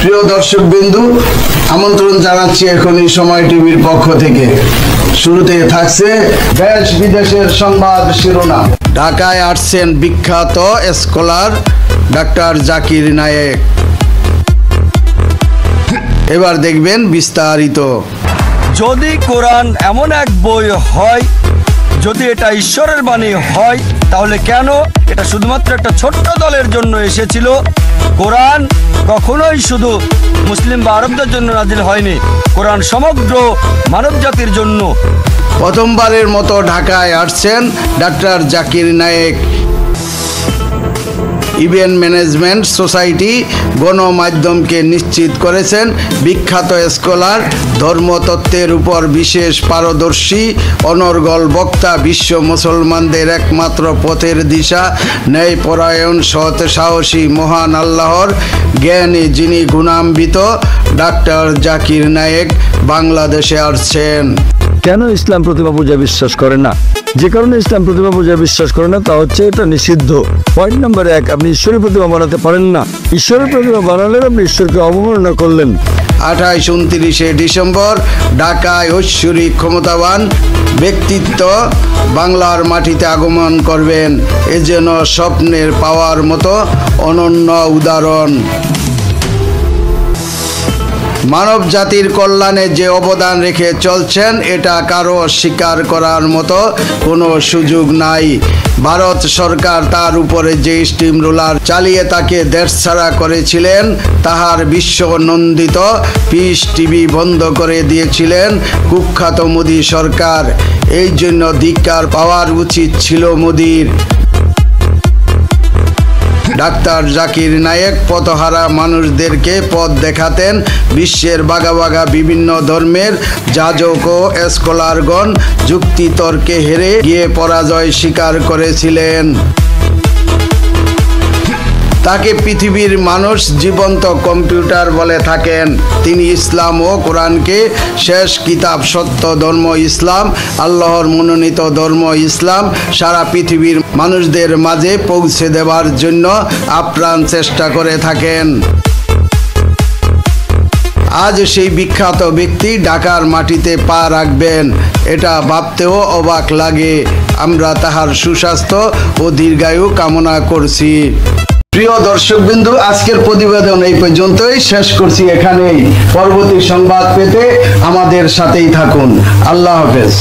প্রিয় দর্শক বিন্দু, আমন্ত্রণ জানাচ্ছি এখন এই সময় টিভির পক্ষ থেকে। শুরুতে থাকছে দেশ বিদেশের সংবাদ শিরোনাম। ঢাকায় আসছেন বিখ্যাত স্কলার ডাক্তার জাকির নায়েক। এবার দেখবেন বিস্তারিত। যদি কোরআন এমন এক বই হয়, যদি এটা ঈশ্বরের বাণী হয়, তাহলে কেন এটা শুধুমাত্র একটা ছোট্ট দলের জন্য এসেছিল? কোরআন কখনোই শুধু মুসলিম বা আরবদের জন্য নাজিল হয়নি, কোরআন সমগ্র মানব জাতির জন্য। প্রথমবারের মতো ঢাকায় আসছেন doctor Zakir Naik. Event management society গণমাধ্যমকে নিশ্চিত করেছেন বিখ্যাত স্কলার, ধর্মতত্ত্বের উপর বিশেষ পারদর্শী, অনর্গল বক্তা, বিশ্ব মুসলমানদের একমাত্র পথের দিশা, ন্যায়পরায়ণ, সৎ, সাহসী, মহান আল্লাহর জ্ঞানী যিনি গুণান্বিত ডাক্তার জাকির নায়েক বাংলাদেশে আসছেন। কেন ইসলাম প্রতিমা পূজা বিশ্বাস করে না? যে কারণে ইসলাম প্রতিমা পূজা বিশ্বাস করে না তা হচ্ছে এটা নিষিদ্ধ। পয়েন্ট নাম্বার 1, আপনি ঈশ্বরের প্রতিমা বানাতে পারেন না। ঈশ্বরের প্রতিমা বানালে আপনি ঈশ্বরকে অবমাননা করলেন। 28-29 ডিসেম্বর ঢাকায় ঐশ্বরিক ক্ষমতাবান ব্যক্তিত্ব বাংলার মাটিতে আগমন করবেন। এ যেন স্বপ্নের পাওয়ার মতো অনন্য উদাহরণ। মানব জাতির কল্যাণে যে অবদান রেখে চলছেন এটা কারো স্বীকার করার মতো কোনো সুযোগ নাই। ভারত সরকার তার উপরে যে স্টিম রোলার চালিয়ে তাকে দেশছাড়া করেছিলেন, তাহার বিশ্ব নন্দিত পিস টিভি বন্ধ করে দিয়েছিলেন কুখ্যাত মোদী সরকার। এই জন্য ধিক্কার পাওয়ার উচিত ছিল মোদীর। ডাক্তার জাকির নায়েক পথহারা মানুষদেরকে পথ দেখাতেন। বিশ্বের বাঘা বাঘা বিভিন্ন ধর্মের যাজক ও স্কলারগণ যুক্তিতর্কে হেরে গিয়ে পরাজয় স্বীকার করেছিলেন। তাকে পৃথিবীর মানুষ জীবন্ত কম্পিউটার বলে থাকেন। তিনি ইসলাম ও কোরআনকে শেষ কিতাব, সত্য ধর্ম ইসলাম, আল্লাহর মনোনীত ধর্ম ইসলাম সারা পৃথিবীর মানুষদের মাঝে পৌঁছে দেওয়ার জন্য আপ্রাণ চেষ্টা করে থাকেন। আজ সেই বিখ্যাত ব্যক্তি ঢাকার মাটিতে পা রাখবেন, এটা ভাবতেও অবাক লাগে। আমরা তাহার সুস্বাস্থ্য ও দীর্ঘায়ু কামনা করছি। প্রিয় দর্শকবিন্দু, আজকের প্রতিবেদন এই পর্যন্তই শেষ করছি এখানেই। পরবর্তী সংবাদ পেতে আমাদের সাথেই থাকুন। আল্লাহ হাফেজ।